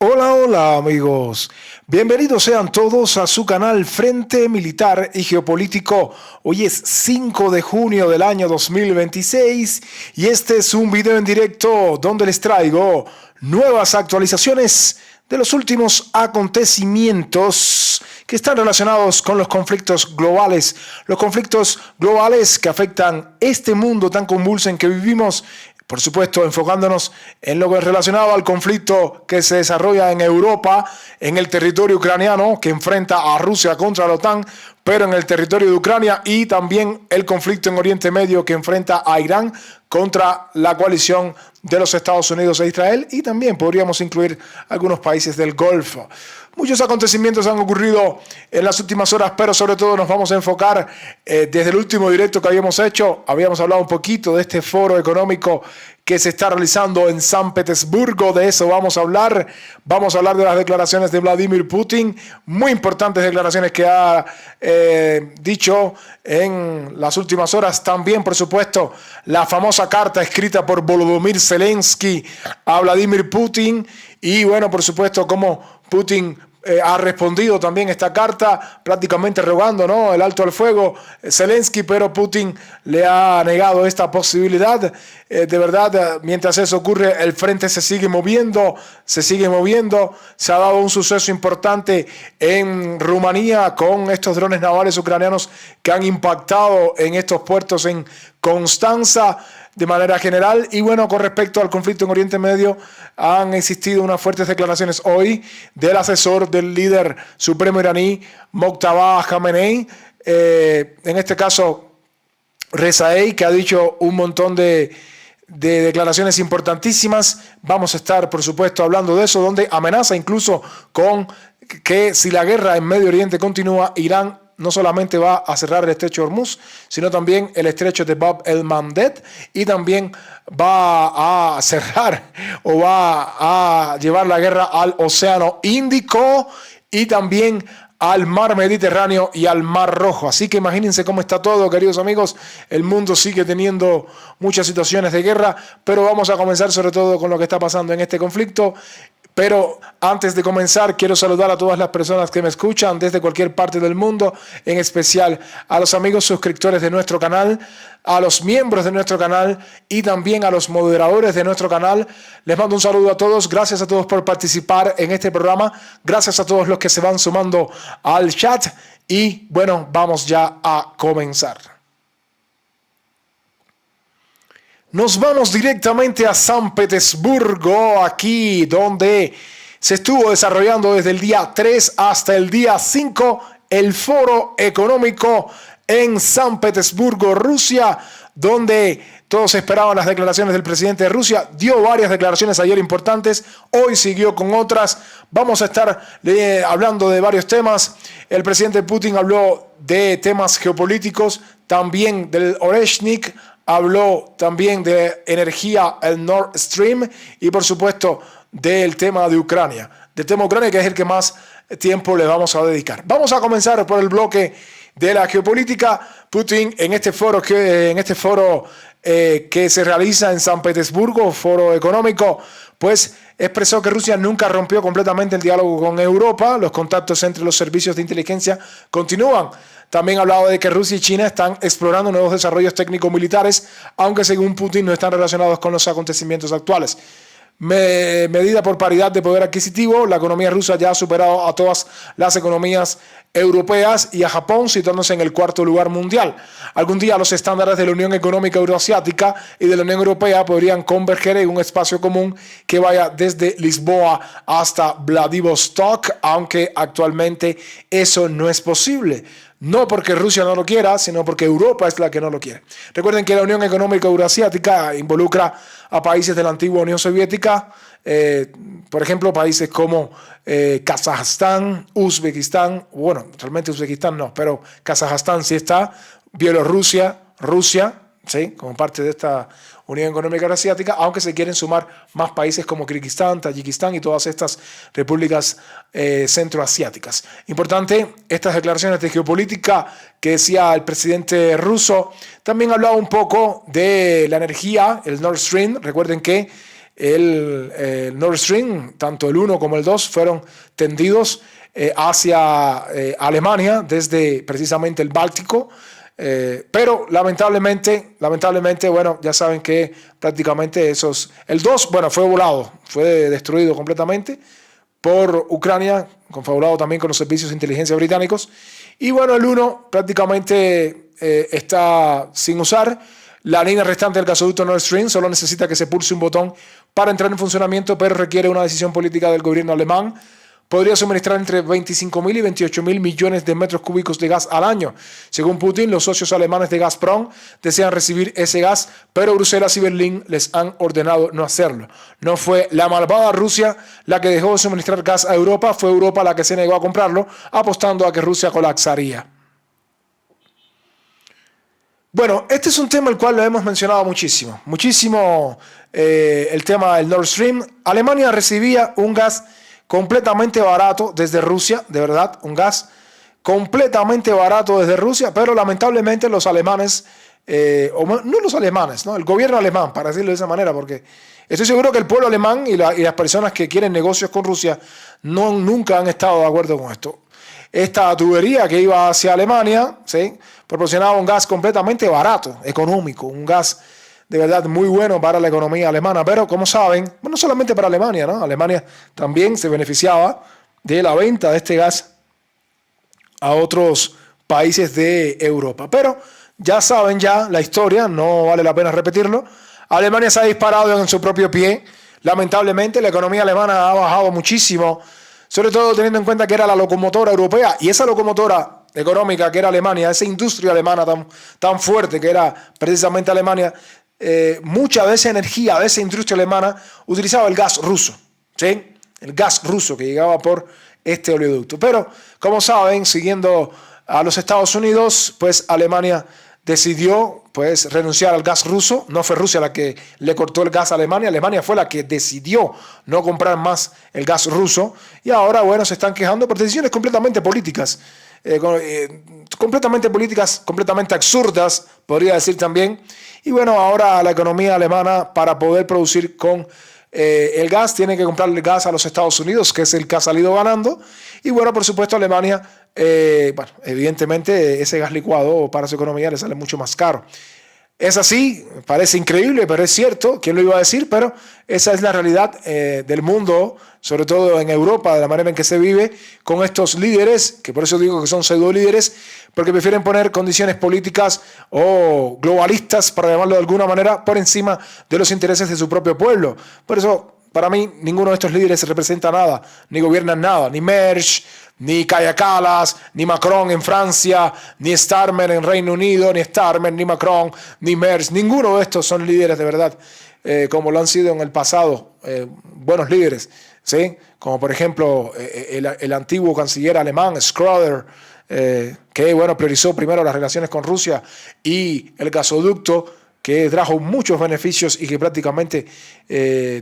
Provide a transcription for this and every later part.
Hola, hola amigos. Bienvenidos sean todos a su canal Frente Militar y Geopolítico. Hoy es 5 de junio del año 2026 y este es un video en directo donde les traigo nuevas actualizaciones de los últimos acontecimientos que están relacionados con los conflictos globales que afectan este mundo tan convulso en que vivimos. Por supuesto, enfocándonos en lo que es relacionado al conflicto que se desarrolla en Europa, en el territorio ucraniano, que enfrenta a Rusia contra la OTAN, pero en el territorio de Ucrania, y también el conflicto en Oriente Medio que enfrenta a Irán contra la coalición de los Estados Unidos e Israel, y también podríamos incluir algunos países del Golfo. Muchos acontecimientos han ocurrido en las últimas horas, pero sobre todo nos vamos a enfocar desde el último directo que habíamos hecho. Habíamos hablado un poquito de este foro económico que se está realizando en San Petersburgo. De eso vamos a hablar. Vamos a hablar de las declaraciones de Vladimir Putin. Muy importantes declaraciones que ha dicho en las últimas horas. También, por supuesto, la famosa carta escrita por Volodymyr Zelensky a Vladimir Putin. Y bueno, por supuesto, cómo Putin ha respondido también esta carta, prácticamente rogando, ¿no?, el alto al fuego Zelensky, pero Putin le ha negado esta posibilidad. De verdad, mientras eso ocurre, el frente se sigue moviendo. Se ha dado un suceso importante en Rumanía con estos drones navales ucranianos que han impactado en estos puertos en Constanza de manera general. Y bueno, con respecto al conflicto en Oriente Medio, han existido unas fuertes declaraciones hoy del asesor del líder supremo iraní, Mojtaba Khamenei, en este caso Rezaei, que ha dicho un montón de declaraciones importantísimas. Vamos a estar, por supuesto, hablando de eso, donde amenaza incluso con que si la guerra en Medio Oriente continúa, Irán no solamente va a cerrar el estrecho de Hormuz, sino también el estrecho de Bab el-Mandeb, y también va a cerrar o va a llevar la guerra al Océano Índico y también al Mar Mediterráneo y al Mar Rojo. Así que imagínense cómo está todo, queridos amigos. El mundo sigue teniendo muchas situaciones de guerra, pero vamos a comenzar sobre todo con lo que está pasando en este conflicto. Pero antes de comenzar, quiero saludar a todas las personas que me escuchan desde cualquier parte del mundo, en especial a los amigos suscriptores de nuestro canal, a los miembros de nuestro canal y también a los moderadores de nuestro canal. Les mando un saludo a todos. Gracias a todos por participar en este programa. Gracias a todos los que se van sumando al chat. Y bueno, vamos ya a comenzar. Nos vamos directamente a San Petersburgo, aquí donde se estuvo desarrollando desde el día 3 hasta el día 5 el foro económico en San Petersburgo, Rusia, donde todos esperaban las declaraciones del presidente de Rusia. Dio varias declaraciones ayer importantes, hoy siguió con otras. Vamos a estar hablando de varios temas. El presidente Putin habló de temas geopolíticos, también del Oreshnik. Habló también de energía, el Nord Stream, y por supuesto del tema de Ucrania. Del tema de Ucrania, que es el que más tiempo le vamos a dedicar. Vamos a comenzar por el bloque de la geopolítica. Putin en este foro que se realiza en San Petersburgo, foro económico, pues expresó que Rusia nunca rompió completamente el diálogo con Europa. Los contactos entre los servicios de inteligencia continúan. También ha hablado de que Rusia y China están explorando nuevos desarrollos técnico-militares, aunque según Putin no están relacionados con los acontecimientos actuales. Medida por paridad de poder adquisitivo, la economía rusa ya ha superado a todas las economías europeas y a Japón, situándose en el 4º lugar mundial. Algún día los estándares de la Unión Económica Euroasiática y de la Unión Europea podrían converger en un espacio común que vaya desde Lisboa hasta Vladivostok, aunque actualmente eso no es posible. No porque Rusia no lo quiera, sino porque Europa es la que no lo quiere. Recuerden que la Unión Económica Euroasiática involucra a países de la antigua Unión Soviética, por ejemplo, países como Kazajstán, Uzbekistán, bueno, realmente Uzbekistán no, pero Kazajstán sí está, Bielorrusia, Rusia, ¿sí?, como parte de esta Unión Económica Euroasiática, aunque se quieren sumar más países como Kirguistán, Tayikistán y todas estas repúblicas centroasiáticas. Importante estas declaraciones de geopolítica que decía el presidente ruso. También hablaba un poco de la energía, el Nord Stream. Recuerden que el Nord Stream, tanto el 1 como el 2, fueron tendidos hacia Alemania desde precisamente el Báltico. Pero lamentablemente, bueno, ya saben que prácticamente el 2, bueno, fue volado, fue destruido completamente por Ucrania, confabulado también con los servicios de inteligencia británicos. Y bueno, el 1 prácticamente está sin usar. La línea restante del gasoducto Nord Stream solo necesita que se pulse un botón para entrar en funcionamiento, pero requiere una decisión política del gobierno alemán. Podría suministrar entre 25.000 y 28.000 millones de metros cúbicos de gas al año. Según Putin, los socios alemanes de Gazprom desean recibir ese gas, pero Bruselas y Berlín les han ordenado no hacerlo. No fue la malvada Rusia la que dejó de suministrar gas a Europa, fue Europa la que se negó a comprarlo, apostando a que Rusia colapsaría. Bueno, este es un tema el cual lo hemos mencionado muchísimo. El tema del Nord Stream. Alemania recibía un gas completamente barato desde Rusia, de verdad, un gas completamente barato desde Rusia, pero lamentablemente los alemanes, no los alemanes, ¿no? El gobierno alemán, para decirlo de esa manera, porque estoy seguro que el pueblo alemán y las personas que quieren negocios con Rusia nunca han estado de acuerdo con esto. Esta tubería que iba hacia Alemania, ¿sí?, proporcionaba un gas completamente barato, económico, un gas de verdad muy bueno para la economía alemana, pero como saben, bueno, no solamente para Alemania, ¿no? Alemania también se beneficiaba de la venta de este gas a otros países de Europa. Pero ya saben la historia, no vale la pena repetirlo. Alemania se ha disparado en su propio pie. Lamentablemente la economía alemana ha bajado muchísimo, sobre todo teniendo en cuenta que era la locomotora europea, y esa locomotora económica que era Alemania, esa industria alemana tan fuerte que era precisamente Alemania, mucha de esa energía, de esa industria alemana, utilizaba el gas ruso, ¿sí? El gas ruso que llegaba por este oleoducto. Pero, como saben, siguiendo a los Estados Unidos, pues Alemania decidió pues renunciar al gas ruso. No fue Rusia la que le cortó el gas a Alemania, Alemania fue la que decidió no comprar más el gas ruso, y ahora, bueno, se están quejando por decisiones completamente políticas, completamente absurdas, podría decir también. Y bueno, ahora la economía alemana, para poder producir con el gas, tiene que comprarle gas a los Estados Unidos, que es el que ha salido ganando. Y bueno, por supuesto, Alemania, bueno, evidentemente ese gas licuado para su economía le sale mucho más caro. Es así, parece increíble, pero es cierto, ¿quién lo iba a decir? Pero esa es la realidad del mundo, sobre todo en Europa, de la manera en que se vive con estos líderes, que por eso digo que son pseudo líderes, porque prefieren poner condiciones políticas o globalistas, para llamarlo de alguna manera, por encima de los intereses de su propio pueblo. Por eso, para mí, ninguno de estos líderes representa nada, ni gobiernan nada, ni Mersch, ni Kaja Kallas, ni Macron en Francia, ni Starmer en Reino Unido, ni Starmer, ni Macron, ni Mersch. Ninguno de estos son líderes de verdad, como lo han sido en el pasado, buenos líderes, ¿sí? Como por ejemplo el antiguo canciller alemán, Schröder, que bueno, priorizó primero las relaciones con Rusia y el gasoducto, que trajo muchos beneficios y que prácticamente,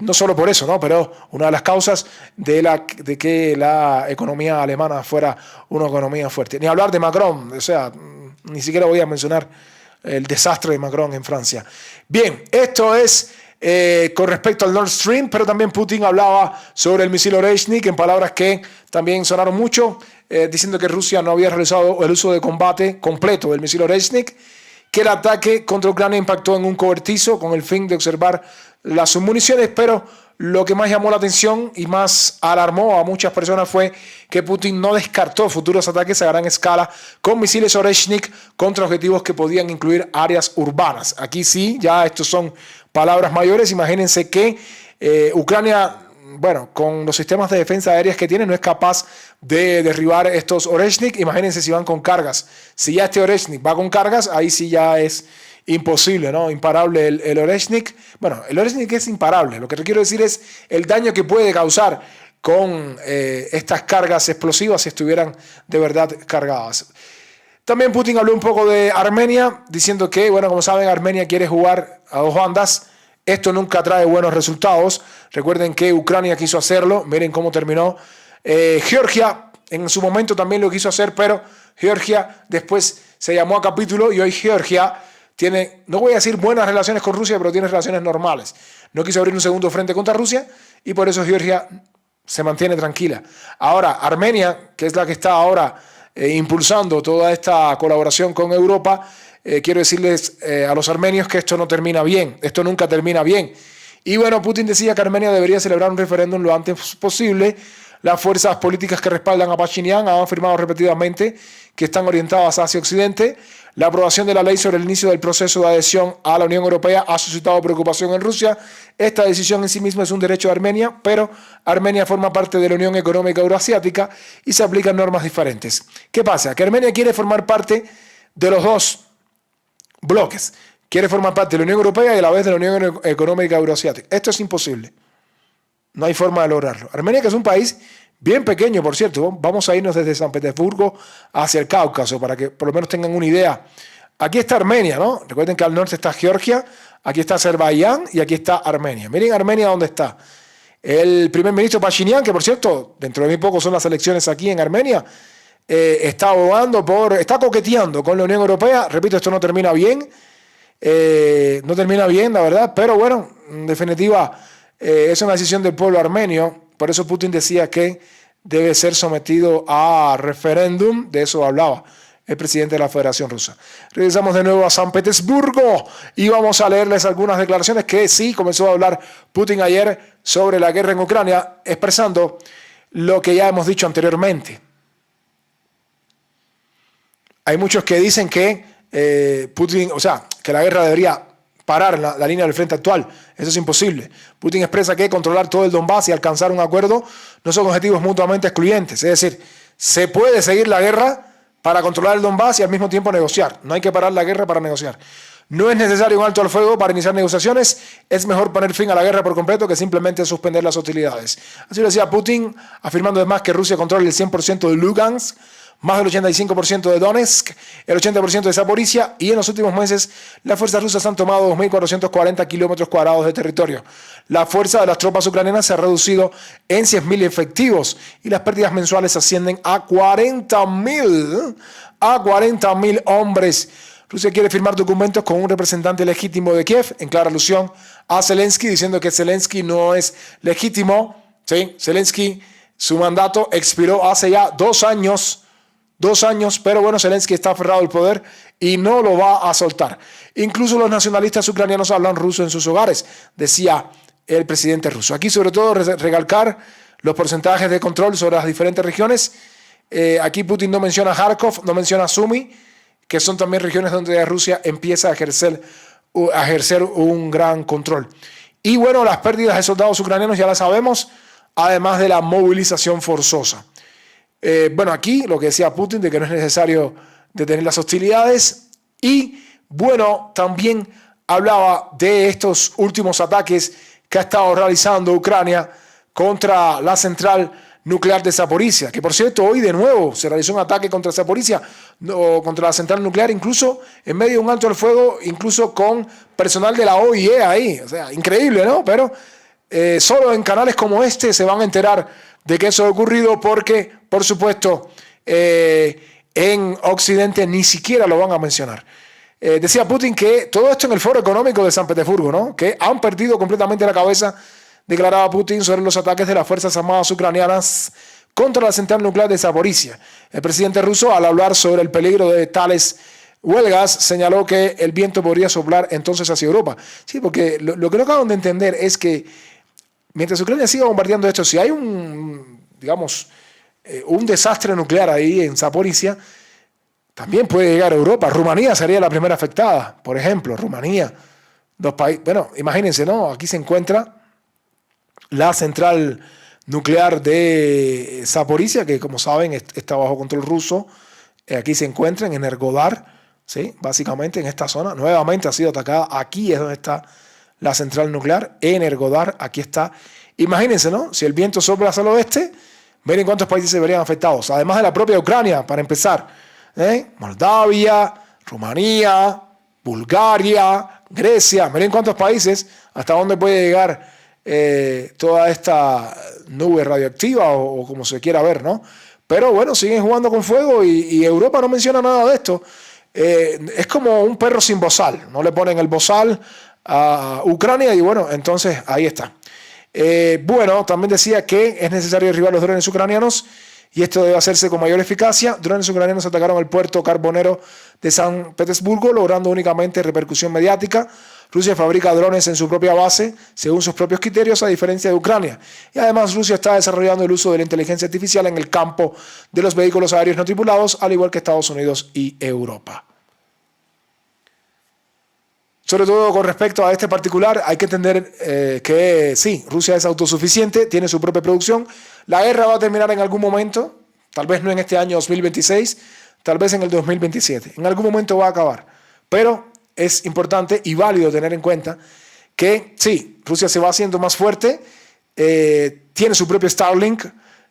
no solo por eso, ¿no?, pero una de las causas de que la economía alemana fuera una economía fuerte. Ni hablar de Macron, o sea, ni siquiera voy a mencionar el desastre de Macron en Francia. Bien, esto es con respecto al Nord Stream, pero también Putin hablaba sobre el misil Oreshnik en palabras que también sonaron mucho, diciendo que Rusia no había realizado el uso de combate completo del misil Oreshnik, que el ataque contra Ucrania impactó en un cobertizo con el fin de observar las submuniciones, pero lo que más llamó la atención y más alarmó a muchas personas fue que Putin no descartó futuros ataques a gran escala con misiles Oreshnik contra objetivos que podían incluir áreas urbanas. Aquí sí, ya estos son palabras mayores. Imagínense que Ucrania, bueno, con los sistemas de defensa aéreas que tiene, no es capaz de derribar estos Oreshnik. Imagínense si van con cargas. Si ya este Oreshnik va con cargas, ahí sí ya es imposible, ¿no? Imparable el Oreshnik. Bueno, el Oreshnik es imparable. Lo que quiero decir es el daño que puede causar con estas cargas explosivas si estuvieran de verdad cargadas. También Putin habló un poco de Armenia, diciendo que, bueno, como saben, Armenia quiere jugar a dos bandas. Esto nunca trae buenos resultados. Recuerden que Ucrania quiso hacerlo. Miren cómo terminó. Georgia en su momento también lo quiso hacer, pero Georgia después se llamó a capítulo y hoy Georgia tiene, no voy a decir buenas relaciones con Rusia, pero tiene relaciones normales. No quiso abrir un segundo frente contra Rusia y por eso Georgia se mantiene tranquila. Ahora, Armenia, que es la que está ahora impulsando toda esta colaboración con Europa, quiero decirles a los armenios que esto no termina bien, esto nunca termina bien. Y bueno, Putin decía que Armenia debería celebrar un referéndum lo antes posible. Las fuerzas políticas que respaldan a Pashinyan han afirmado repetidamente que están orientadas hacia Occidente. La aprobación de la ley sobre el inicio del proceso de adhesión a la Unión Europea ha suscitado preocupación en Rusia. Esta decisión en sí misma es un derecho de Armenia, pero Armenia forma parte de la Unión Económica Euroasiática y se aplican normas diferentes. ¿Qué pasa? Que Armenia quiere formar parte de los dos bloques. Quiere formar parte de la Unión Europea y a la vez de la Unión Económica Euroasiática. Esto es imposible. No hay forma de lograrlo. Armenia, que es un país bien pequeño, por cierto. Vamos a irnos desde San Petersburgo hacia el Cáucaso para que por lo menos tengan una idea. Aquí está Armenia, ¿no? Recuerden que al norte está Georgia, aquí está Azerbaiyán y aquí está Armenia. Miren Armenia dónde está. El primer ministro Pashinyan, que por cierto, dentro de muy poco son las elecciones aquí en Armenia, está abogando está coqueteando con la Unión Europea. Repito, esto no termina bien. No termina bien, la verdad, pero bueno, en definitiva, es una decisión del pueblo armenio. Por eso Putin decía que debe ser sometido a referéndum. De eso hablaba el presidente de la Federación Rusa. Regresamos de nuevo a San Petersburgo y vamos a leerles algunas declaraciones que sí comenzó a hablar Putin ayer sobre la guerra en Ucrania, expresando lo que ya hemos dicho anteriormente. Hay muchos que dicen que Putin, o sea, que la guerra debería parar en la línea del frente actual. Eso es imposible. Putin expresa que controlar todo el Donbass y alcanzar un acuerdo no son objetivos mutuamente excluyentes. Es decir, se puede seguir la guerra para controlar el Donbass y al mismo tiempo negociar. No hay que parar la guerra para negociar. No es necesario un alto al fuego para iniciar negociaciones. Es mejor poner fin a la guerra por completo que simplemente suspender las hostilidades. Así lo decía Putin, afirmando además que Rusia controla el 100% de Lugansk, más del 85% de Donetsk, el 80% de Zaporizhia, y en los últimos meses las fuerzas rusas han tomado 2.440 kilómetros cuadrados de territorio. La fuerza de las tropas ucranianas se ha reducido en 100.000 efectivos y las pérdidas mensuales ascienden a 40.000 hombres. Rusia quiere firmar documentos con un representante legítimo de Kiev, en clara alusión a Zelensky, diciendo que Zelensky no es legítimo. ¿Sí? Zelensky, su mandato expiró hace ya 2 años. 2 años, pero bueno, Zelensky está aferrado al poder y no lo va a soltar. Incluso los nacionalistas ucranianos hablan ruso en sus hogares, decía el presidente ruso. Aquí sobre todo recalcar los porcentajes de control sobre las diferentes regiones. Aquí Putin no menciona Kharkov, no menciona Sumy, que son también regiones donde Rusia empieza a ejercer un gran control. Y bueno, las pérdidas de soldados ucranianos ya las sabemos, además de la movilización forzosa. Bueno, aquí lo que decía Putin de que no es necesario detener las hostilidades y bueno, también hablaba de estos últimos ataques que ha estado realizando Ucrania contra la central nuclear de Zaporizhia, que por cierto hoy de nuevo se realizó un ataque contra Zaporizhia, contra la central nuclear, incluso en medio de un alto al fuego, incluso con personal de la OIE ahí, o sea, increíble, ¿no? Pero solo en canales como este se van a enterar de que eso ha ocurrido porque, por supuesto, en Occidente ni siquiera lo van a mencionar. Decía Putin que todo esto en el Foro Económico de San Petersburgo, ¿no? Que han perdido completamente la cabeza, declaraba Putin sobre los ataques de las Fuerzas Armadas ucranianas contra la central nuclear de Zaporizhia. El presidente ruso, al hablar sobre el peligro de tales huelgas, señaló que el viento podría soplar entonces hacia Europa. Sí, porque lo que no acaban de entender es que mientras Ucrania siga bombardeando esto, si hay un desastre nuclear ahí en Zaporizhia, también puede llegar a Europa. Rumanía sería la primera afectada, por ejemplo, Rumanía. Bueno, imagínense, ¿no? Aquí se encuentra la central nuclear de Zaporizhia, que como saben está bajo control ruso. Aquí se encuentra en Energodar, ¿sí? Básicamente en esta zona. Nuevamente ha sido atacada. Aquí es donde está la central nuclear, Energodar, aquí está. Imagínense, ¿no? Si el viento sopla hacia el oeste, miren cuántos países se verían afectados. Además de la propia Ucrania, para empezar. Moldavia, Rumanía, Bulgaria, Grecia. Miren cuántos países, hasta dónde puede llegar toda esta nube radioactiva o como se quiera ver, ¿no? Pero bueno, siguen jugando con fuego y Europa no menciona nada de esto. Es como un perro sin bozal. No le ponen el bozal a Ucrania y bueno, entonces ahí está. Bueno, también decía que es necesario derribar los drones ucranianos y esto debe hacerse con mayor eficacia. Drones ucranianos atacaron el puerto carbonero de San Petersburgo, logrando únicamente repercusión mediática. Rusia fabrica drones en su propia base, según sus propios criterios, a diferencia de Ucrania. Y además Rusia está desarrollando el uso de la inteligencia artificial en el campo de los vehículos aéreos no tripulados, al igual que Estados Unidos y Europa. Sobre todo con respecto a este particular, hay que entender que sí, Rusia es autosuficiente, tiene su propia producción. La guerra va a terminar en algún momento, tal vez no en este año 2026, tal vez en el 2027. En algún momento va a acabar. Pero es importante y válido tener en cuenta que sí, Rusia se va haciendo más fuerte, tiene su propio Starlink,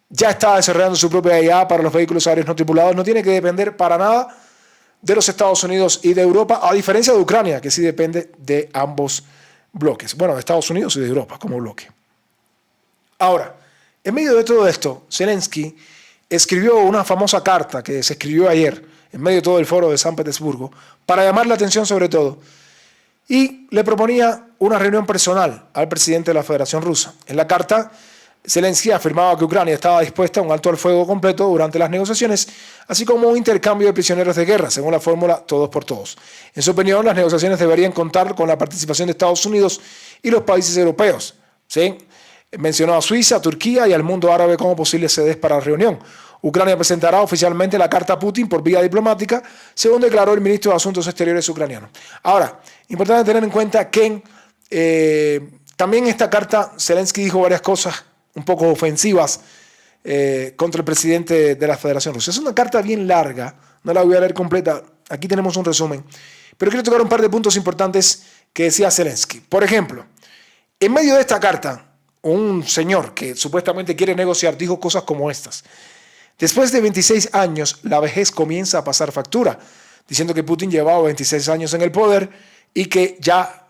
ya está desarrollando su propia IA para los vehículos aéreos no tripulados, no tiene que depender para nada de los Estados Unidos y de Europa, a diferencia de Ucrania, que sí depende de ambos bloques. Bueno, de Estados Unidos y de Europa como bloque. Ahora, en medio de todo esto, Zelensky escribió una famosa carta que se escribió ayer, en medio de todo el foro de San Petersburgo, para llamar la atención sobre todo, y le proponía una reunión personal al presidente de la Federación Rusa. En la carta, Zelensky afirmaba que Ucrania estaba dispuesta a un alto al fuego completo durante las negociaciones, así como un intercambio de prisioneros de guerra, según la fórmula todos por todos. En su opinión, las negociaciones deberían contar con la participación de Estados Unidos y los países europeos. ¿Sí? Mencionó a Suiza, a Turquía y al mundo árabe como posibles sedes para la reunión. Ucrania presentará oficialmente la carta a Putin por vía diplomática, según declaró el ministro de Asuntos Exteriores ucraniano. Ahora, importante tener en cuenta que también en esta carta Zelensky dijo varias cosas un poco ofensivas contra el presidente de la Federación Rusa. Es una carta bien larga, no la voy a leer completa, aquí tenemos un resumen, pero quiero tocar un par de puntos importantes que decía Zelensky. Por ejemplo, en medio de esta carta, un señor que supuestamente quiere negociar dijo cosas como estas. Después de 26 años, la vejez comienza a pasar factura, diciendo que Putin llevaba 26 años en el poder y que ya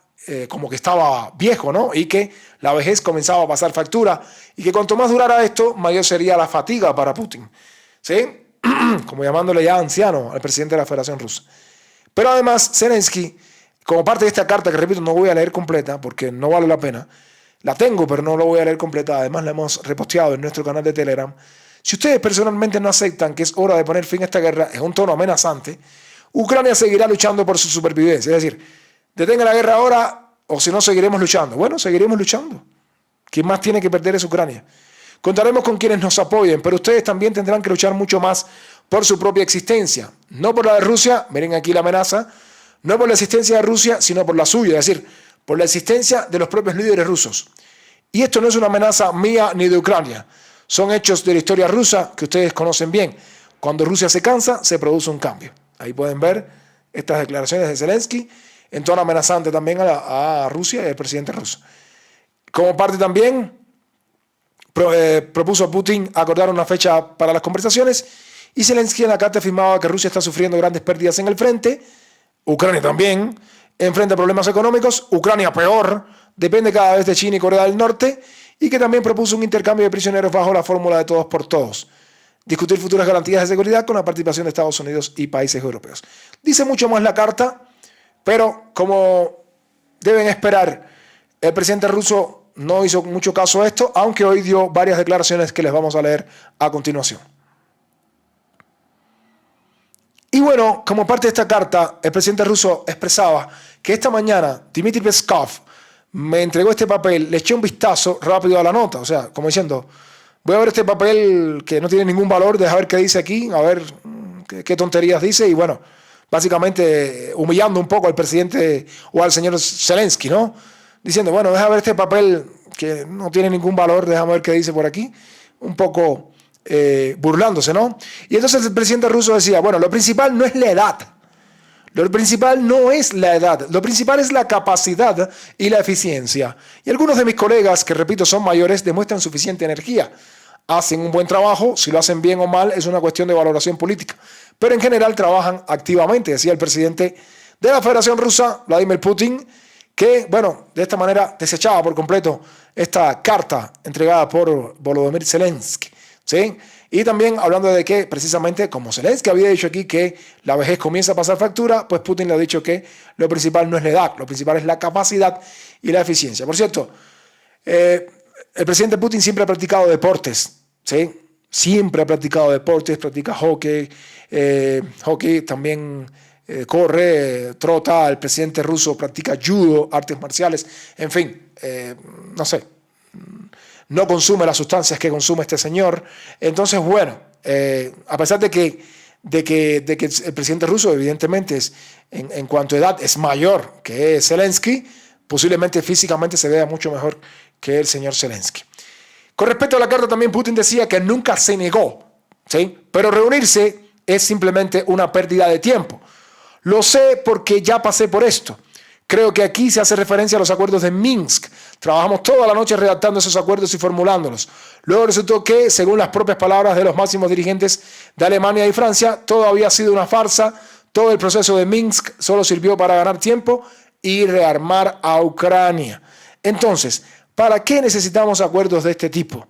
como que estaba viejo, ¿no? Y que la vejez comenzaba a pasar factura y que cuanto más durara esto, mayor sería la fatiga para Putin. ¿Sí? Como llamándole ya anciano al presidente de la Federación Rusa. Pero además, Zelensky, como parte de esta carta, que repito, no voy a leer completa porque no vale la pena, la tengo, pero no la voy a leer completa, además la hemos reposteado en nuestro canal de Telegram. Si ustedes personalmente no aceptan que es hora de poner fin a esta guerra, es un tono amenazante, Ucrania seguirá luchando por su supervivencia. Es decir, detenga la guerra ahora o si no seguiremos luchando. Bueno, seguiremos luchando. Quien más tiene que perder es Ucrania. Contaremos con quienes nos apoyen, pero ustedes también tendrán que luchar mucho más por su propia existencia. No por la de Rusia, miren aquí la amenaza, no por la existencia de Rusia, sino por la suya, es decir, por la existencia de los propios líderes rusos. Y esto no es una amenaza mía ni de Ucrania. Son hechos de la historia rusa que ustedes conocen bien. Cuando Rusia se cansa, se produce un cambio. Ahí pueden ver estas declaraciones de Zelensky en tono amenazante también a Rusia y al presidente ruso. Como parte también, propuso a Putin acordar una fecha para las conversaciones y Zelensky en la carta afirmaba que Rusia está sufriendo grandes pérdidas en el frente, Ucrania también, enfrenta problemas económicos, Ucrania peor, depende cada vez de China y Corea del Norte, y que también propuso un intercambio de prisioneros bajo la fórmula de todos por todos. Discutir futuras garantías de seguridad con la participación de Estados Unidos y países europeos. Dice mucho más la carta, pero como deben esperar, el presidente ruso no hizo mucho caso a esto, aunque hoy dio varias declaraciones que les vamos a leer a continuación. Y bueno, como parte de esta carta, el presidente ruso expresaba que esta mañana Dmitry Peskov me entregó este papel, le eché un vistazo rápido a la nota, o sea, como diciendo, voy a ver este papel que no tiene ningún valor, deja ver qué dice aquí, a ver qué tonterías dice, y bueno, básicamente humillando un poco al presidente o al señor Zelensky, ¿no? Diciendo, bueno, deja ver este papel que no tiene ningún valor, déjame ver qué dice por aquí, un poco burlándose, ¿no? Y entonces el presidente ruso decía, bueno, lo principal no es la edad, lo principal no es la edad, lo principal es la capacidad y la eficiencia. Y algunos de mis colegas, que repito son mayores, demuestran suficiente energía. Hacen un buen trabajo, si lo hacen bien o mal es una cuestión de valoración política. Pero en general trabajan activamente, decía el presidente de la Federación Rusa, Vladimir Putin, que, bueno, de esta manera desechaba por completo esta carta entregada por Volodymyr Zelensky, ¿sí? Y también hablando de que precisamente como Zelensky había dicho aquí que la vejez comienza a pasar factura, pues Putin le ha dicho que lo principal no es la edad, lo principal es la capacidad y la eficiencia. Por cierto, el presidente Putin siempre ha practicado deportes, ¿sí? Siempre ha practicado deportes, practica hockey, también corre, trota. El presidente ruso practica judo, artes marciales, en fin, no sé, no consume las sustancias que consume este señor. Entonces, bueno, a pesar de que el presidente ruso evidentemente en cuanto a edad es mayor que Zelensky, posiblemente físicamente se vea mucho mejor que el señor Zelensky. Con respecto a la carta, también Putin decía que nunca se negó, ¿sí? Pero reunirse es simplemente una pérdida de tiempo. Lo sé porque ya pasé por esto. Creo que aquí se hace referencia a los acuerdos de Minsk. Trabajamos toda la noche redactando esos acuerdos y formulándolos. Luego resultó que, según las propias palabras de los máximos dirigentes de Alemania y Francia, todo había sido una farsa. Todo el proceso de Minsk solo sirvió para ganar tiempo y rearmar a Ucrania. Entonces, ¿para qué necesitamos acuerdos de este tipo?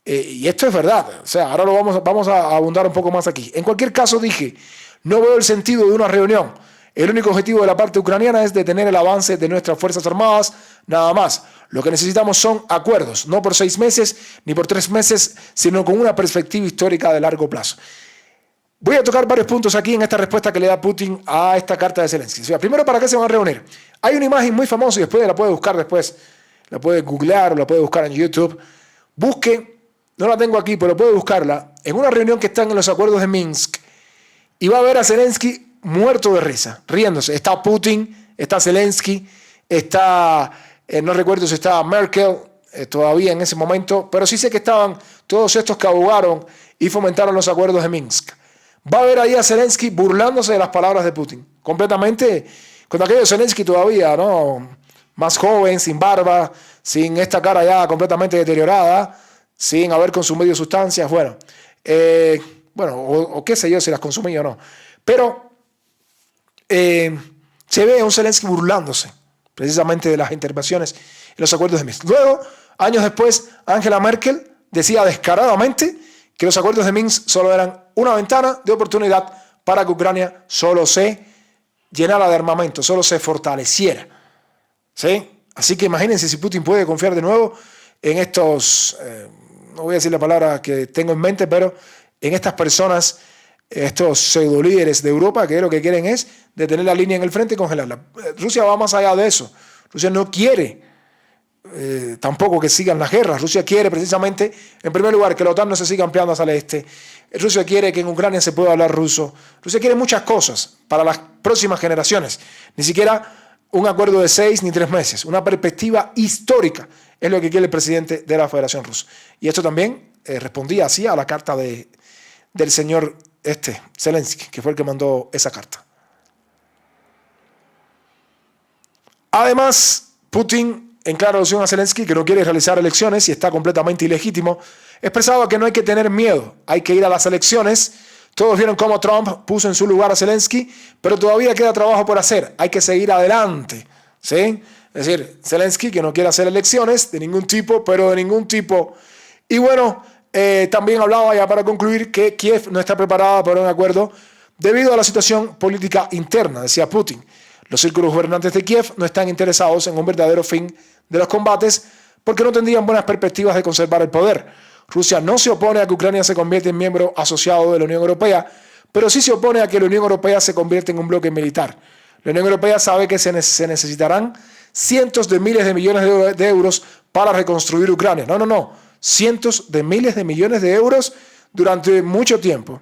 Y esto es verdad. O sea, ahora vamos a abundar un poco más aquí. En cualquier caso, dije, no veo el sentido de una reunión. El único objetivo de la parte ucraniana es detener el avance de nuestras Fuerzas Armadas, nada más. Lo que necesitamos son acuerdos, no por 6 meses ni por 3 meses, sino con una perspectiva histórica de largo plazo. Voy a tocar varios puntos aquí en esta respuesta que le da Putin a esta carta de Zelensky. O sea, primero, ¿para qué se van a reunir? Hay una imagen muy famosa y después la puede buscar después. La puede googlear o la puede buscar en YouTube. Busque, no la tengo aquí, pero puede buscarla, en una reunión que están en los acuerdos de Minsk y va a ver a Zelensky muerto de risa, riéndose. Está Putin, está Zelensky, está, no recuerdo si estaba Merkel todavía en ese momento, pero sí sé que estaban todos estos que abogaron y fomentaron los acuerdos de Minsk. Va a ver ahí a Zelensky burlándose de las palabras de Putin, completamente, con aquello de Zelensky todavía, ¿no? Más joven, sin barba, sin esta cara ya completamente deteriorada, sin haber consumido sustancias, bueno, o qué sé yo si las consumí o no, pero se ve a un Zelensky burlándose precisamente de las intervenciones en los acuerdos de Minsk. Luego, años después, Angela Merkel decía descaradamente que los acuerdos de Minsk solo eran una ventana de oportunidad para que Ucrania solo se llenara de armamento, solo se fortaleciera. ¿Sí? Así que imagínense si Putin puede confiar de nuevo en estos, no voy a decir la palabra que tengo en mente, pero en estas personas, estos pseudo líderes de Europa, que lo que quieren es detener la línea en el frente y congelarla. Rusia va más allá de eso. Rusia no quiere tampoco que sigan las guerras. Rusia quiere precisamente, en primer lugar, que la OTAN no se siga ampliando hacia el este. Rusia quiere que en Ucrania se pueda hablar ruso. Rusia quiere muchas cosas para las próximas generaciones. Ni siquiera un acuerdo de 6 ni 3 meses. Una perspectiva histórica es lo que quiere el presidente de la Federación Rusa. Y esto también respondía así a la carta del señor Zelensky, que fue el que mandó esa carta. Además, Putin, en clara alusión a Zelensky, que no quiere realizar elecciones y está completamente ilegítimo, expresaba que no hay que tener miedo, hay que ir a las elecciones. Todos vieron cómo Trump puso en su lugar a Zelensky, pero todavía queda trabajo por hacer, hay que seguir adelante, ¿sí? Es decir, Zelensky que no quiere hacer elecciones de ningún tipo, pero de ningún tipo. Y bueno, también hablaba ya para concluir que Kiev no está preparada para un acuerdo debido a la situación política interna, decía Putin. Los círculos gobernantes de Kiev no están interesados en un verdadero fin de los combates porque no tendrían buenas perspectivas de conservar el poder. Rusia no se opone a que Ucrania se convierta en miembro asociado de la Unión Europea, pero sí se opone a que la Unión Europea se convierta en un bloque militar. La Unión Europea sabe que se necesitarán cientos de miles de millones de euros para reconstruir Ucrania. No. Cientos de miles de millones de euros durante mucho tiempo.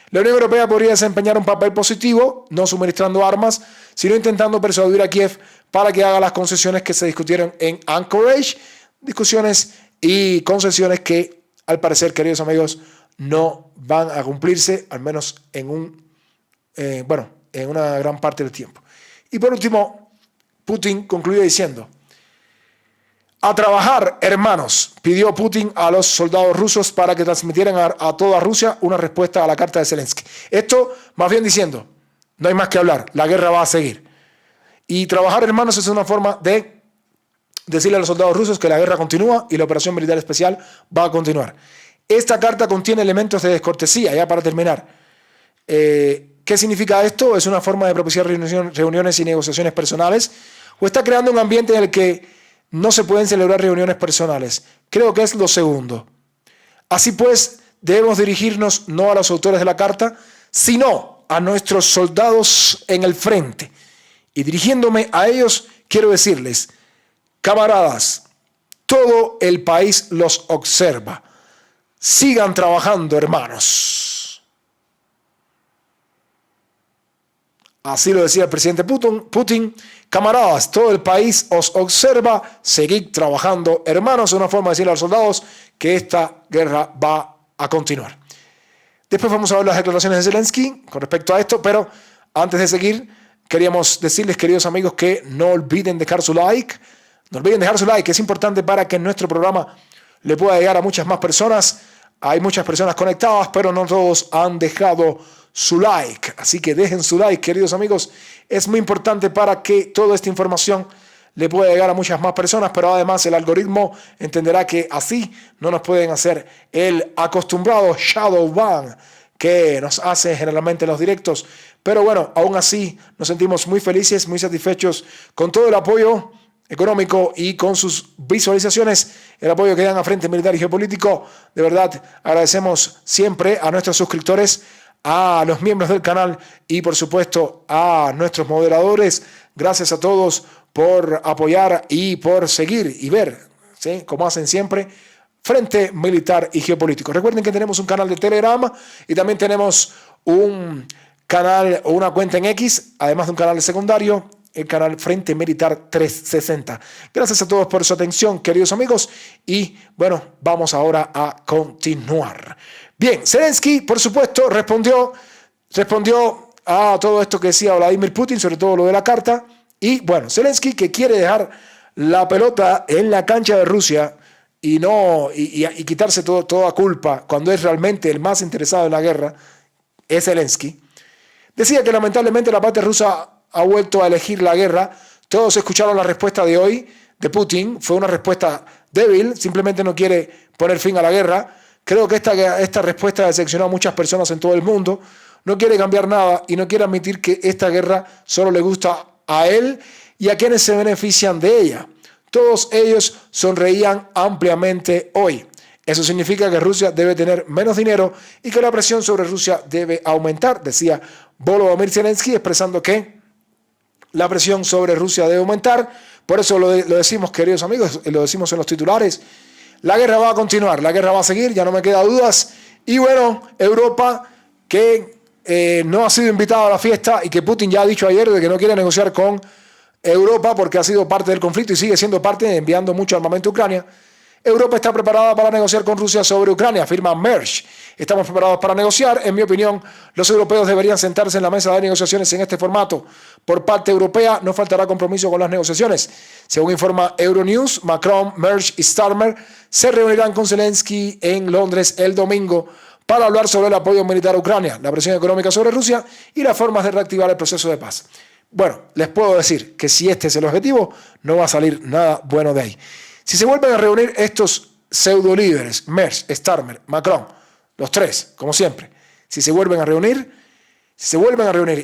La Unión Europea podría desempeñar un papel positivo, no suministrando armas, sino intentando persuadir a Kiev para que haga las concesiones que se discutieron en Anchorage, discusiones y concesiones que, al parecer, queridos amigos, no van a cumplirse, al menos en una gran parte del tiempo. Y por último, Putin concluye diciendo: a trabajar, hermanos, pidió Putin a los soldados rusos para que transmitieran a toda Rusia una respuesta a la carta de Zelensky. Esto, más bien diciendo, no hay más que hablar, la guerra va a seguir. Y trabajar, hermanos, es una forma de decirle a los soldados rusos que la guerra continúa y la operación militar especial va a continuar. Esta carta contiene elementos de descortesía, ya para terminar. ¿Qué significa esto? ¿Es una forma de propiciar reuniones y negociaciones personales? ¿O está creando un ambiente en el que no se pueden celebrar reuniones personales? Creo que es lo segundo. Así pues, debemos dirigirnos no a los autores de la carta, sino a nuestros soldados en el frente. Y dirigiéndome a ellos, quiero decirles, camaradas, todo el país los observa. Sigan trabajando, hermanos. Así lo decía el presidente Putin. Camaradas, todo el país os observa. Seguid trabajando, hermanos. Es una forma de decirle a los soldados que esta guerra va a continuar. Después vamos a ver las declaraciones de Zelensky con respecto a esto, pero antes de seguir, queríamos decirles, queridos amigos, que no olviden dejar su like. No olviden dejar su like, es importante para que nuestro programa le pueda llegar a muchas más personas. Hay muchas personas conectadas, pero no todos han dejado su like. Así que dejen su like, queridos amigos. Es muy importante para que toda esta información le pueda llegar a muchas más personas, pero además el algoritmo entenderá que así no nos pueden hacer el acostumbrado shadow ban que nos hace generalmente en los directos. Pero bueno, aún así nos sentimos muy felices, muy satisfechos con todo el apoyo económico y con sus visualizaciones, el apoyo que dan a Frente Militar y Geopolítico. De verdad, agradecemos siempre a nuestros suscriptores, a los miembros del canal y por supuesto a nuestros moderadores. Gracias a todos por apoyar y por seguir y ver, ¿sí?, como hacen siempre, Frente Militar y Geopolítico. Recuerden que tenemos un canal de Telegram y también tenemos un canal o una cuenta en X, además de un canal secundario, el canal Frente Militar 360. Gracias a todos por su atención, queridos amigos, y bueno, vamos ahora a continuar. Bien, Zelensky, por supuesto, respondió a todo esto que decía Vladimir Putin, sobre todo lo de la carta, y bueno, Zelensky, que quiere dejar la pelota en la cancha de Rusia y quitarse toda culpa cuando es realmente el más interesado en la guerra, es Zelensky. Decía que lamentablemente la parte rusa ha vuelto a elegir la guerra. Todos escucharon la respuesta de hoy de Putin. Fue una respuesta débil, simplemente no quiere poner fin a la guerra. Creo que esta respuesta decepcionó a muchas personas en todo el mundo. No quiere cambiar nada y no quiere admitir que esta guerra solo le gusta a él y a quienes se benefician de ella. Todos ellos sonreían ampliamente hoy. Eso significa que Rusia debe tener menos dinero y que la presión sobre Rusia debe aumentar, decía Volodymyr Zelensky, expresando que la presión sobre Rusia debe aumentar. Por eso lo decimos, queridos amigos, lo decimos en los titulares. La guerra va a continuar, la guerra va a seguir, ya no me queda dudas. Y bueno, Europa, que no ha sido invitada a la fiesta y que Putin ya ha dicho ayer de que no quiere negociar con Europa porque ha sido parte del conflicto y sigue siendo parte, enviando mucho armamento a Ucrania. Europa está preparada para negociar con Rusia sobre Ucrania, afirma Mersch. Estamos preparados para negociar. En mi opinión, los europeos deberían sentarse en la mesa de negociaciones en este formato. Por parte europea, no faltará compromiso con las negociaciones. Según informa Euronews, Macron, Mersch y Starmer se reunirán con Zelensky en Londres el domingo para hablar sobre el apoyo militar a Ucrania, la presión económica sobre Rusia y las formas de reactivar el proceso de paz. Bueno, les puedo decir que si este es el objetivo, no va a salir nada bueno de ahí. Si se vuelven a reunir estos pseudo líderes, Mersch, Starmer, Macron, los tres, como siempre, si se vuelven a reunir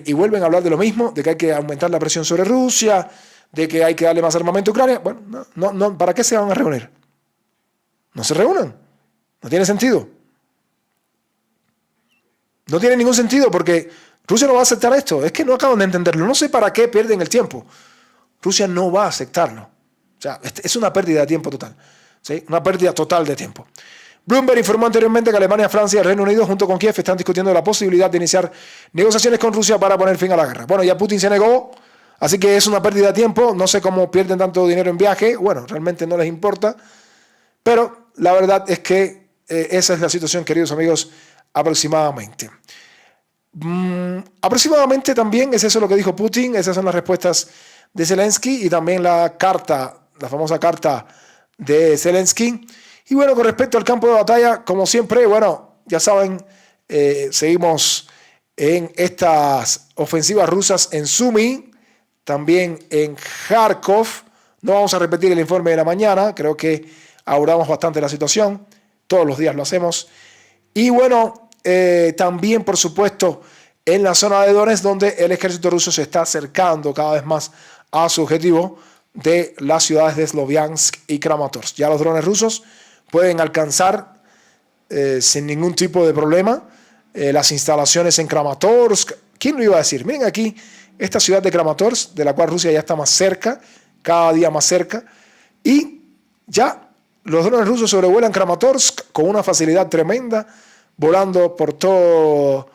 y vuelven a hablar de lo mismo, de que hay que aumentar la presión sobre Rusia, de que hay que darle más armamento a Ucrania, bueno, no, ¿para qué se van a reunir? No se reúnan, no tiene sentido. No tiene ningún sentido porque Rusia no va a aceptar esto, es que no acaban de entenderlo, no sé para qué pierden el tiempo. Rusia no va a aceptarlo. O sea, es una pérdida de tiempo total. ¿Sí? Una pérdida total de tiempo. Bloomberg informó anteriormente que Alemania, Francia y el Reino Unido, junto con Kiev, están discutiendo la posibilidad de iniciar negociaciones con Rusia para poner fin a la guerra. Bueno, ya Putin se negó, así que es una pérdida de tiempo. No sé cómo pierden tanto dinero en viaje. Bueno, realmente no les importa. Pero la verdad es que esa es la situación, queridos amigos, aproximadamente. Aproximadamente también es eso lo que dijo Putin. Esas son las respuestas de Zelensky y también la famosa carta de Zelensky. Y bueno, con respecto al campo de batalla, como siempre, bueno, ya saben, seguimos en estas ofensivas rusas en Sumy, también en Kharkov. No vamos a repetir el informe de la mañana, creo que abordamos bastante la situación, todos los días lo hacemos. Y bueno, también por supuesto en la zona de Donetsk, donde el ejército ruso se está acercando cada vez más a su objetivo de las ciudades de Sloviansk y Kramatorsk. Ya los drones rusos pueden alcanzar sin ningún tipo de problema las instalaciones en Kramatorsk. ¿Quién lo iba a decir? Miren aquí esta ciudad de Kramatorsk, de la cual Rusia ya está más cerca, cada día más cerca, y ya los drones rusos sobrevuelan Kramatorsk con una facilidad tremenda, volando por toda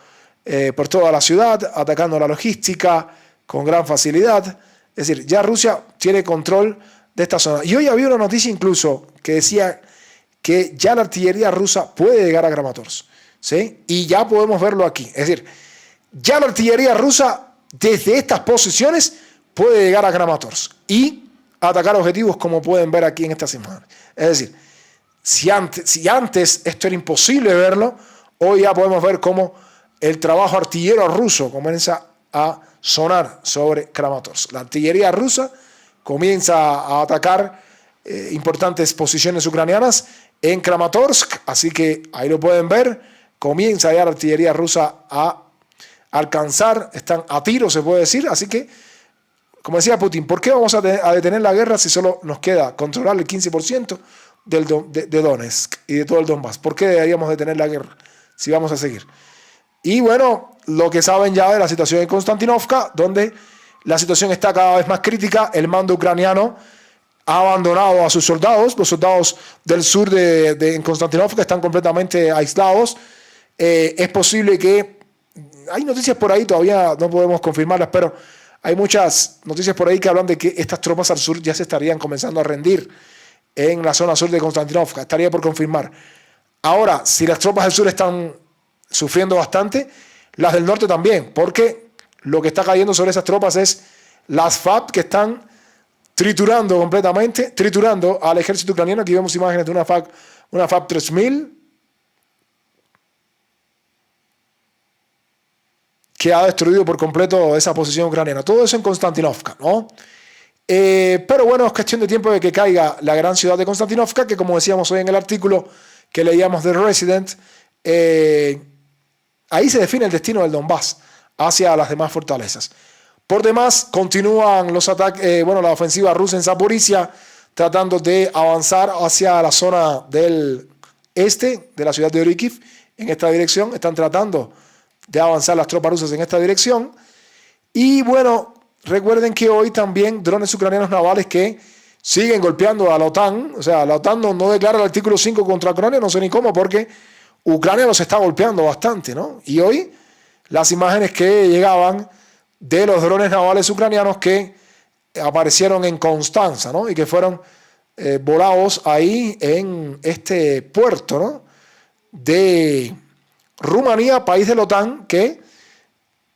la ciudad, atacando la logística con gran facilidad. Es decir, ya Rusia tiene control de esta zona. Y hoy había una noticia incluso que decía que ya la artillería rusa puede llegar a Kramatorsk, ¿sí? Y ya podemos verlo aquí. Es decir, ya la artillería rusa desde estas posiciones puede llegar a Kramatorsk y atacar objetivos, como pueden ver aquí en estas imágenes. Es decir, si antes esto era imposible verlo, hoy ya podemos ver cómo el trabajo artillero ruso comienza a sonar sobre Kramatorsk. La artillería rusa comienza a atacar importantes posiciones ucranianas en Kramatorsk, así que ahí lo pueden ver. Comienza ya la artillería rusa a alcanzar, están a tiro, se puede decir. Así que, como decía Putin, ¿por qué vamos a detener la guerra si solo nos queda controlar el 15% de Donetsk y de todo el Donbass? ¿Por qué deberíamos detener la guerra si vamos a seguir? Y bueno, lo que saben ya de la situación en Konstantinovka, donde la situación está cada vez más crítica. El mando ucraniano ha abandonado a sus soldados. Los soldados del sur en Konstantinovka están completamente aislados. Es posible que... Hay noticias por ahí, todavía no podemos confirmarlas, pero hay muchas noticias por ahí que hablan de que estas tropas al sur ya se estarían comenzando a rendir en la zona sur de Konstantinovka. Estaría por confirmar. Ahora, si las tropas del sur están sufriendo bastante, las del norte también, porque lo que está cayendo sobre esas tropas es las FAB, que están triturando completamente, triturando al ejército ucraniano. Aquí vemos imágenes de una FAB 3000 que ha destruido por completo esa posición ucraniana. Todo eso en Konstantinovka, ¿no? Pero bueno, es cuestión de tiempo de que caiga la gran ciudad de Konstantinovka, que como decíamos hoy en el artículo que leíamos de Resident, ahí se define el destino del Donbass hacia las demás fortalezas. Por demás, continúan los ataques, la ofensiva rusa en Zaporizhia, tratando de avanzar hacia la zona del este de la ciudad de Orikhiv. En esta dirección están tratando de avanzar las tropas rusas en esta dirección. Y bueno, recuerden que hoy también drones ucranianos navales que siguen golpeando a la OTAN. O sea, la OTAN no declara el artículo 5 contra Ucrania, no sé ni cómo, porque Ucrania los está golpeando bastante, ¿no? Y hoy las imágenes que llegaban de los drones navales ucranianos que aparecieron en Constanza, ¿no? Y que fueron volados ahí en este puerto, ¿no? De Rumanía, país de la OTAN, que,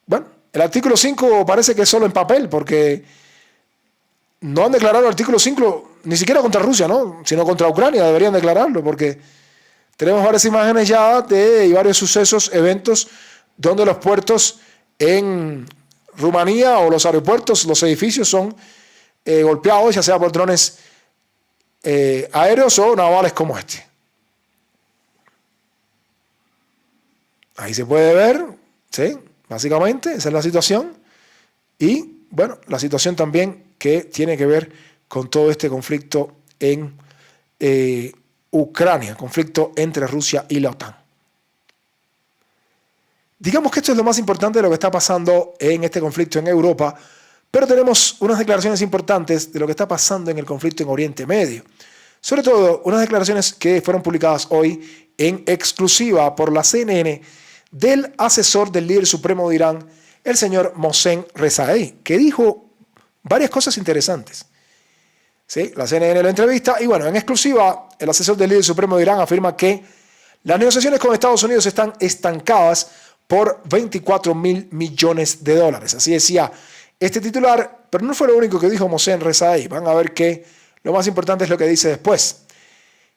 bueno, el artículo 5 parece que es solo en papel, porque no han declarado el artículo 5 ni siquiera contra Rusia, ¿no? Sino contra Ucrania, deberían declararlo, porque tenemos varias imágenes ya de varios sucesos, eventos, donde los puertos en Rumanía o los aeropuertos, los edificios son golpeados, ya sea por drones aéreos o navales como este. Ahí se puede ver, ¿sí? Básicamente, esa es la situación. Y, bueno, la situación también que tiene que ver con todo este conflicto en Ucrania, conflicto entre Rusia y la OTAN. Digamos que esto es lo más importante de lo que está pasando en este conflicto en Europa, pero tenemos unas declaraciones importantes de lo que está pasando en el conflicto en Oriente Medio. Sobre todo, unas declaraciones que fueron publicadas hoy en exclusiva por la CNN del asesor del líder supremo de Irán, el señor Mohsen Rezaei, que dijo varias cosas interesantes. ¿Sí? La CNN lo entrevista y bueno, en exclusiva, el asesor del líder supremo de Irán afirma que las negociaciones con Estados Unidos están estancadas por 24.000 millones de dólares. Así decía este titular, pero no fue lo único que dijo Mohsen Rezaei. Van a ver que lo más importante es lo que dice después.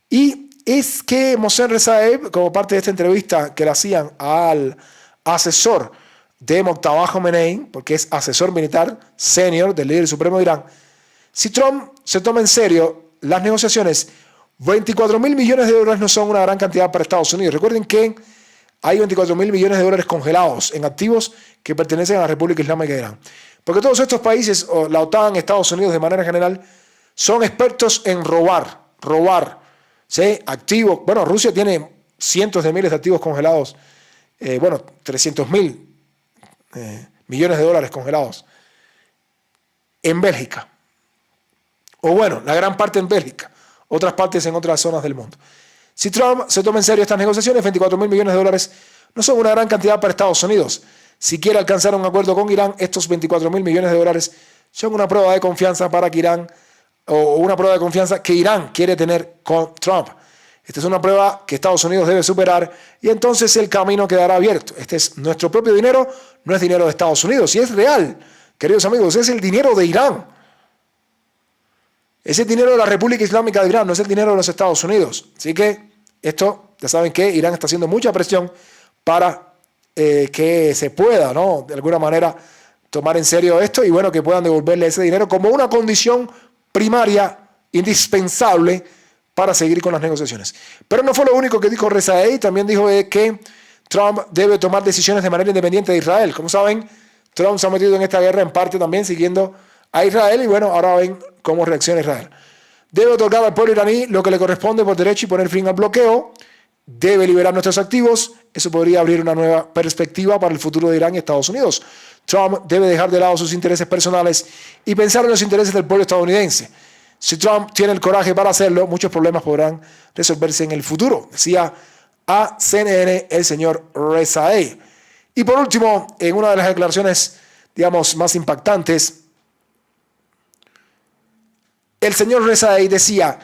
Y es que Mohsen Rezaei, como parte de esta entrevista que le hacían al asesor de Mojtaba Khomeini, porque es asesor militar senior del líder supremo de Irán, si Trump se toma en serio las negociaciones, $24.000 millones no son una gran cantidad para Estados Unidos. Recuerden que hay $24.000 millones congelados en activos que pertenecen a la República Islámica de Irán. Porque todos estos países, la OTAN, Estados Unidos de manera general, son expertos en robar, ¿sí? Activos. Bueno, Rusia tiene cientos de miles de activos congelados. 300.000 millones de dólares congelados en Bélgica. O bueno, la gran parte en Bélgica, otras partes en otras zonas del mundo. Si Trump se toma en serio estas negociaciones, $24.000 millones no son una gran cantidad para Estados Unidos. Si quiere alcanzar un acuerdo con Irán, estos $24.000 millones son una prueba de confianza para que Irán, o una prueba de confianza que Irán quiere tener con Trump. Esta es una prueba que Estados Unidos debe superar y entonces el camino quedará abierto. Este es nuestro propio dinero, no es dinero de Estados Unidos. Y es real, queridos amigos, es el dinero de Irán. Es el dinero de la República Islámica de Irán, no es el dinero de los Estados Unidos. Así que esto, ya saben que Irán está haciendo mucha presión para que se pueda, ¿no?, de alguna manera tomar en serio esto y bueno, que puedan devolverle ese dinero como una condición primaria, indispensable para seguir con las negociaciones. Pero no fue lo único que dijo Rezai, también dijo que Trump debe tomar decisiones de manera independiente de Israel. Como saben, Trump se ha metido en esta guerra en parte también siguiendo a Israel y bueno, ahora ven cómo reacciona Israel. Debe otorgar al pueblo iraní lo que le corresponde por derecho y poner fin al bloqueo. Debe liberar nuestros activos. Eso podría abrir una nueva perspectiva para el futuro de Irán y Estados Unidos. Trump debe dejar de lado sus intereses personales y pensar en los intereses del pueblo estadounidense. Si Trump tiene el coraje para hacerlo, muchos problemas podrán resolverse en el futuro, decía a CNN el señor Rezai. Y por último, en una de las declaraciones, digamos, más impactantes, el señor Rezai decía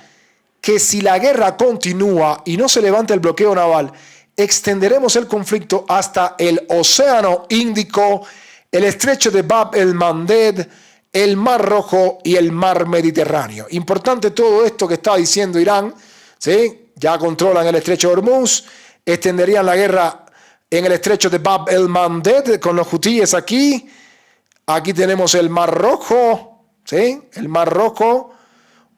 que si la guerra continúa y no se levanta el bloqueo naval, extenderemos el conflicto hasta el Océano Índico, el estrecho de Bab el-Mandeb, el Mar Rojo y el Mar Mediterráneo. Importante todo esto que está diciendo Irán, ¿sí? Ya controlan el estrecho de Hormuz, extenderían la guerra en el estrecho de Bab el-Mandeb con los hutíes aquí. Aquí tenemos el Mar Rojo, ¿sí? El Mar Rojo.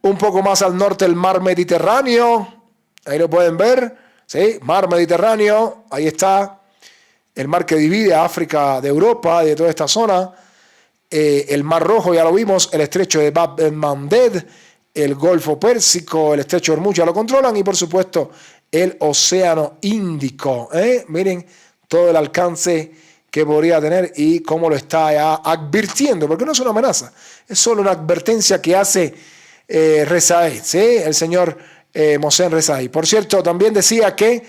Un poco más al norte el Mar Mediterráneo, ahí lo pueden ver, ¿sí? Mar Mediterráneo, ahí está el mar que divide a África de Europa, de toda esta zona. El Mar Rojo ya lo vimos, el estrecho de Bab el-Mandeb, el Golfo Pérsico, el estrecho de Hormuz ya lo controlan y por supuesto el Océano Índico. Miren todo el alcance que podría tener y cómo lo está ya advirtiendo, porque no es una amenaza, es solo una advertencia que hace Rezai, ¿sí? El señor Mohsen Rezai. Por cierto, también decía que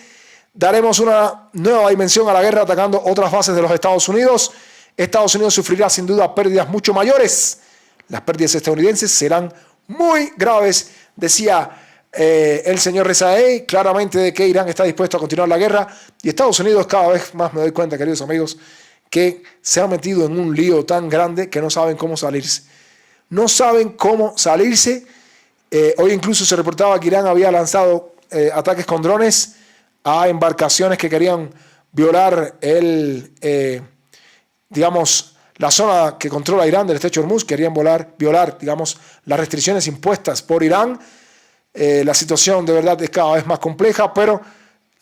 daremos una nueva dimensión a la guerra atacando otras bases de los Estados Unidos. Estados Unidos sufrirá sin duda pérdidas mucho mayores. Las pérdidas estadounidenses serán muy graves, decía el señor Rezai, claramente de que Irán está dispuesto a continuar la guerra y Estados Unidos cada vez más me doy cuenta, queridos amigos, que se ha metido en un lío tan grande que no saben cómo salirse. No saben cómo salirse. Hoy incluso se reportaba que Irán había lanzado ataques con drones a embarcaciones que querían violar la zona que controla Irán del estrecho de Hormuz, querían violar, digamos, las restricciones impuestas por Irán. La situación de verdad es cada vez más compleja, pero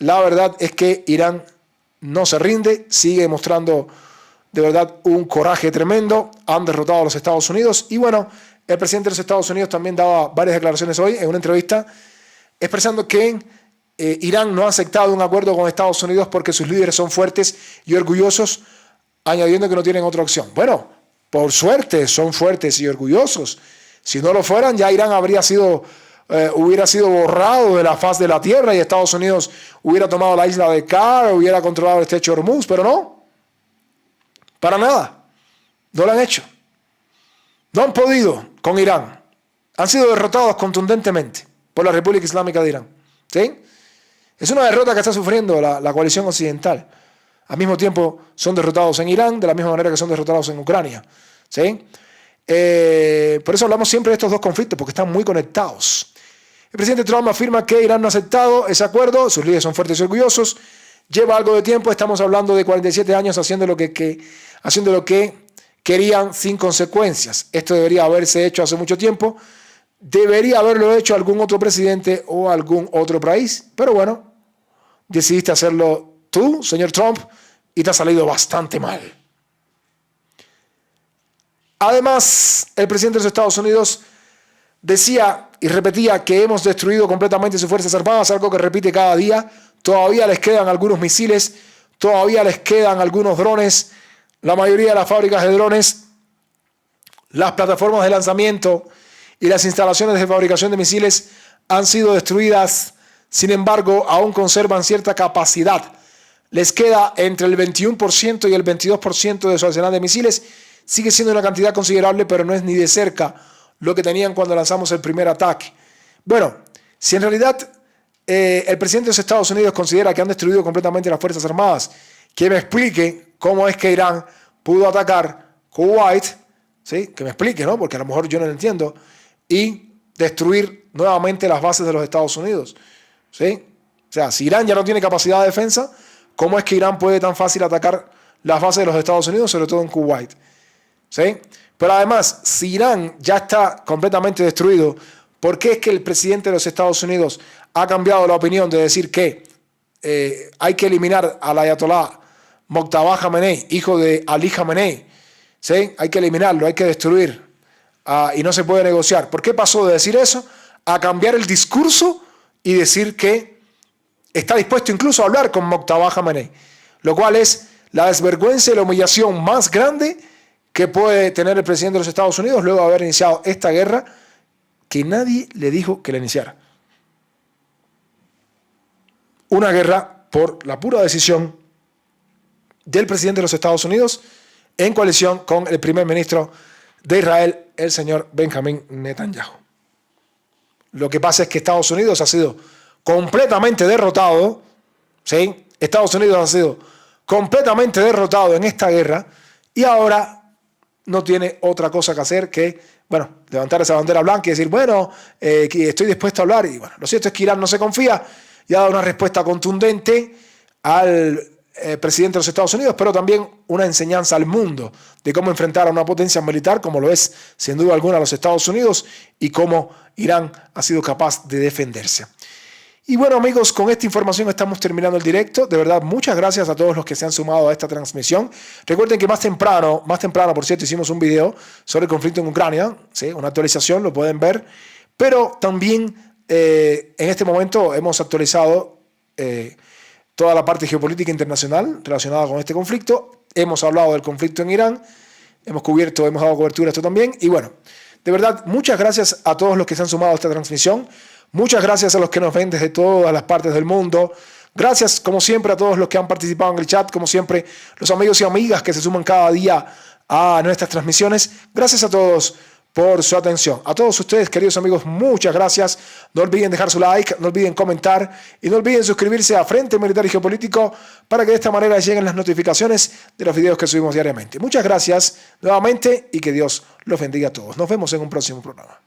la verdad es que Irán no se rinde, sigue mostrando de verdad un coraje tremendo. Han derrotado a los Estados Unidos y bueno, el presidente de los Estados Unidos también daba varias declaraciones hoy en una entrevista expresando que Irán no ha aceptado un acuerdo con Estados Unidos porque sus líderes son fuertes y orgullosos, añadiendo que no tienen otra opción. Bueno, por suerte son fuertes y orgullosos. Si no lo fueran, ya Irán hubiera sido borrado de la faz de la tierra y Estados Unidos hubiera tomado la isla de Kar, hubiera controlado el estrecho de Hormuz, pero no. Para nada. No lo han hecho. No han podido con Irán. Han sido derrotados contundentemente por la República Islámica de Irán. ¿Sí? Es una derrota que está sufriendo la coalición occidental. Al mismo tiempo son derrotados en Irán, de la misma manera que son derrotados en Ucrania. ¿Sí? Por eso hablamos siempre de estos dos conflictos, porque están muy conectados. El presidente Trump afirma que Irán no ha aceptado ese acuerdo, sus líderes son fuertes y orgullosos, lleva algo de tiempo, estamos hablando de 47 años haciendo lo que querían sin consecuencias. Esto debería haberse hecho hace mucho tiempo. Debería haberlo hecho algún otro presidente o algún otro país, pero bueno, decidiste hacerlo tú, señor Trump, y te ha salido bastante mal. Además, el presidente de los Estados Unidos decía y repetía que hemos destruido completamente sus Fuerzas Armadas, algo que repite cada día. Todavía les quedan algunos misiles, todavía les quedan algunos drones, la mayoría de las fábricas de drones, las plataformas de lanzamiento y las instalaciones de fabricación de misiles han sido destruidas. Sin embargo, aún conservan cierta capacidad. Les queda entre el 21% y el 22% de su arsenal de misiles. Sigue siendo una cantidad considerable, pero no es ni de cerca lo que tenían cuando lanzamos el primer ataque. Bueno, si en realidad el presidente de los Estados Unidos considera que han destruido completamente las Fuerzas Armadas, que me explique cómo es que Irán pudo atacar Kuwait, ¿sí? Que me explique, ¿no? Porque a lo mejor yo no lo entiendo, y destruir nuevamente las bases de los Estados Unidos, ¿sí? O sea, si Irán ya no tiene capacidad de defensa, ¿cómo es que Irán puede tan fácil atacar las bases de los Estados Unidos, sobre todo en Kuwait? ¿Sí? Pero además, si Irán ya está completamente destruido, ¿por qué es que el presidente de los Estados Unidos ha cambiado la opinión de decir que hay que eliminar al ayatolá Mojtaba Khamenei, hijo de Ali Khamenei? ¿Sí? Hay que eliminarlo, hay que destruir y no se puede negociar. ¿Por qué pasó de decir eso a cambiar el discurso y decir que está dispuesto incluso a hablar con Mojtaba Khamenei? Lo cual es la desvergüenza y la humillación más grande que puede tener el presidente de los Estados Unidos luego de haber iniciado esta guerra que nadie le dijo que la iniciara. Una guerra por la pura decisión del presidente de los Estados Unidos en coalición con el primer ministro de Israel, el señor Benjamín Netanyahu. Lo que pasa es que Estados Unidos ha sido completamente derrotado, ¿sí? Estados Unidos ha sido completamente derrotado en esta guerra y ahora no tiene otra cosa que hacer que, bueno, levantar esa bandera blanca y decir, bueno, que estoy dispuesto a hablar. Y bueno, lo cierto es que Irán no se confía y ha dado una respuesta contundente al presidente de los Estados Unidos, pero también una enseñanza al mundo de cómo enfrentar a una potencia militar como lo es sin duda alguna los Estados Unidos y cómo Irán ha sido capaz de defenderse. Y bueno, amigos, con esta información estamos terminando el directo. De verdad, muchas gracias a todos los que se han sumado a esta transmisión. Recuerden que más temprano, por cierto, hicimos un video sobre el conflicto en Ucrania, ¿sí? Una actualización, lo pueden ver. Pero también en este momento hemos actualizado toda la parte geopolítica internacional relacionada con este conflicto. Hemos hablado del conflicto en Irán, hemos dado cobertura a esto también. Y bueno, de verdad, muchas gracias a todos los que se han sumado a esta transmisión. Muchas gracias a los que nos ven desde todas las partes del mundo. Gracias, como siempre, a todos los que han participado en el chat. Como siempre, los amigos y amigas que se suman cada día a nuestras transmisiones. Gracias a todos por su atención. A todos ustedes, queridos amigos, muchas gracias. No olviden dejar su like, no olviden comentar y no olviden suscribirse a Frente Militar y Geopolítico para que de esta manera lleguen las notificaciones de los videos que subimos diariamente. Muchas gracias nuevamente y que Dios los bendiga a todos. Nos vemos en un próximo programa.